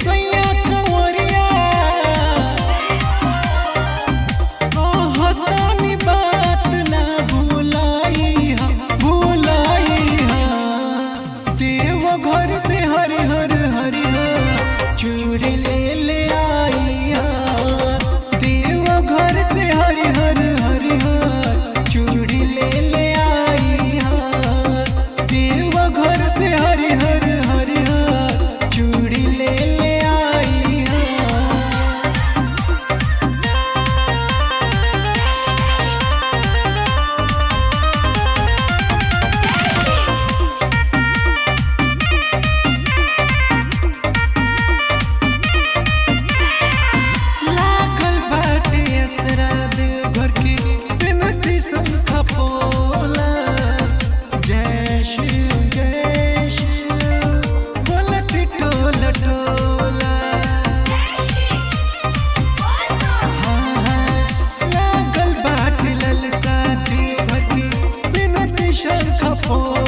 सैया कंवरिया कहतानी बात ना भुलाई हा देव घर से हरि हर हरि चूड़ी ले आई हा देव घर से हरि हर हरि चूड़ी ले आई हा देव घर से हरि हर हरि चूड़ी ले आई हा। लागल बाटे असरा देव घर की बिनती संखा पोला जय शिव बोलती टोला टोला लागल बाटे ललसा देव घर की बिनती शंखा पोला